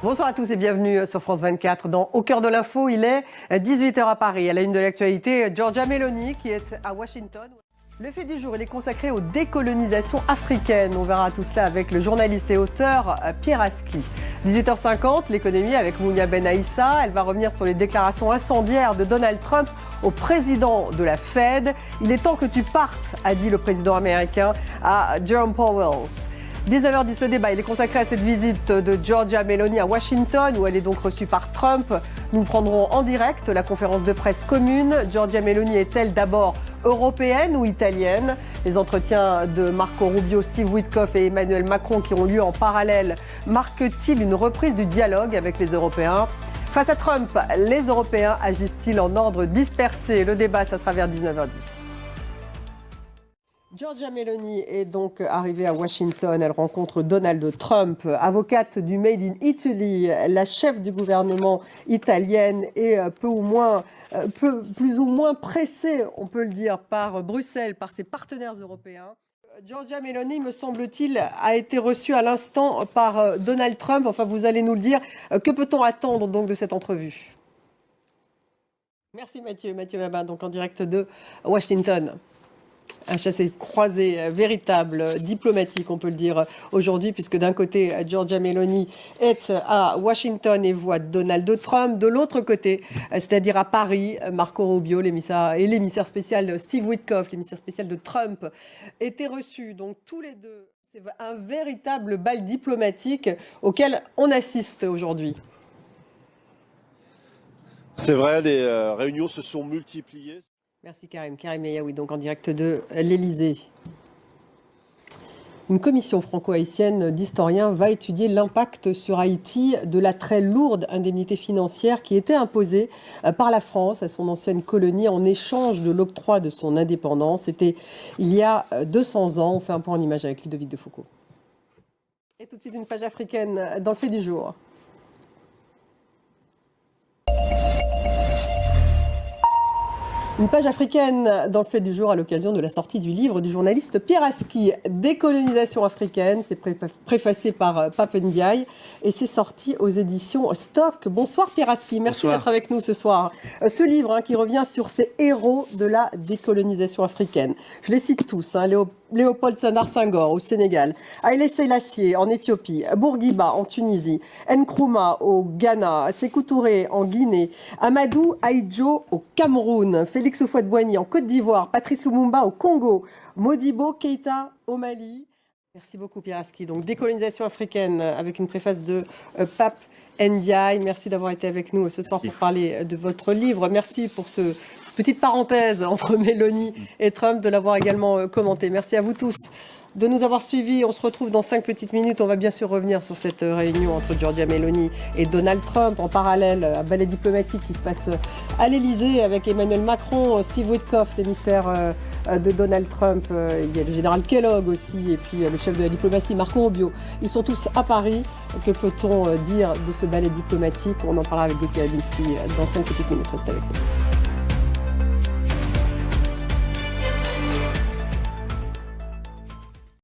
Bonsoir à tous et bienvenue sur France 24. Au cœur de l'info, il est 18h à Paris. À la une de l'actualité, Giorgia Meloni qui est à Washington. Le fait du jour, il est consacré aux décolonisations africaines. On verra tout cela avec le journaliste et auteur Pierre Aski. 18h50, l'économie avec Mounia Ben Aissa. Elle va revenir sur les déclarations incendiaires de Donald Trump au président de la Fed. Il est temps que tu partes, a dit le président américain à Jerome Powell. 19h10, le débat, il est consacré à cette visite de Giorgia Meloni à Washington, où elle est donc reçue par Trump. Nous prendrons en direct la conférence de presse commune. Giorgia Meloni est-elle d'abord européenne ou italienne? Les entretiens de Marco Rubio, Steve Witkoff et Emmanuel Macron qui ont lieu en parallèle marquent-ils une reprise du dialogue avec les Européens? Face à Trump, les Européens agissent-ils en ordre dispersé? Le débat, ça sera vers 19h10. Giorgia Meloni est donc arrivée à Washington. Elle rencontre Donald Trump, avocate du Made in Italy. La chef du gouvernement italienne est plus ou moins pressée, on peut le dire, par Bruxelles, par ses partenaires européens. Giorgia Meloni, me semble-t-il, a été reçue à l'instant par Donald Trump. Enfin, vous allez nous le dire. Que peut-on attendre donc de cette entrevue? Merci Mathieu Mabin, donc en direct de Washington. Un chassé-croisé véritable, diplomatique, on peut le dire aujourd'hui, puisque d'un côté, Giorgia Meloni est à Washington et voit Donald Trump. De l'autre côté, c'est-à-dire à Paris, Marco Rubio, l'émissaire spécial Steve Witkoff, l'émissaire spécial de Trump, étaient reçus. Donc tous les deux, c'est un véritable bal diplomatique auquel on assiste aujourd'hui. C'est vrai, les réunions se sont multipliées. Merci Karim Meyaoui, donc en direct de l'Elysée. Une commission franco-haïtienne d'historiens va étudier l'impact sur Haïti de la très lourde indemnité financière qui était imposée par la France à son ancienne colonie en échange de l'octroi de son indépendance. C'était il y a 200 ans. On fait un point en image avec Ludovic de Foucault. Et tout de suite une page africaine dans le fait du jour. Une page africaine dans le fait du jour à l'occasion de la sortie du livre du journaliste Pierre Aski, Décolonisation africaine. C'est préfacé par Pape Ndiaye et c'est sorti aux éditions Stock. Bonsoir Pierre Aski, merci d'être avec nous ce soir. Ce livre qui revient sur ces héros de la décolonisation africaine. Je les cite tous, Léopold Sédar Senghor au Sénégal, Haïlé Sélassié en Éthiopie, Bourguiba en Tunisie, Nkrumah au Ghana, Sékou Touré en Guinée, Amadou Ahidjo au Cameroun, Félix Houphouët-Boigny en Côte d'Ivoire, Patrice Lumumba au Congo, Modibo Keïta au Mali. Merci beaucoup Pierre Aski. Donc décolonisation africaine avec une préface de Pape Ndiaye. Merci d'avoir été avec nous ce soir pour parler de votre livre. Merci pour ce petite parenthèse entre Meloni et Trump, de l'avoir également commenté. Merci à vous tous de nous avoir suivis. On se retrouve dans 5 petites minutes. On va bien sûr revenir sur cette réunion entre Giorgia Meloni et Donald Trump. En parallèle, un ballet diplomatique qui se passe à l'Elysée avec Emmanuel Macron, Steve Witkoff, l'émissaire de Donald Trump. Il y a le général Kellogg aussi et puis le chef de la diplomatie, Marco Rubio. Ils sont tous à Paris. Que peut-on dire de ce ballet diplomatique? On en parlera avec Gauthier Rabinski dans 5 petites minutes. Restez avec nous.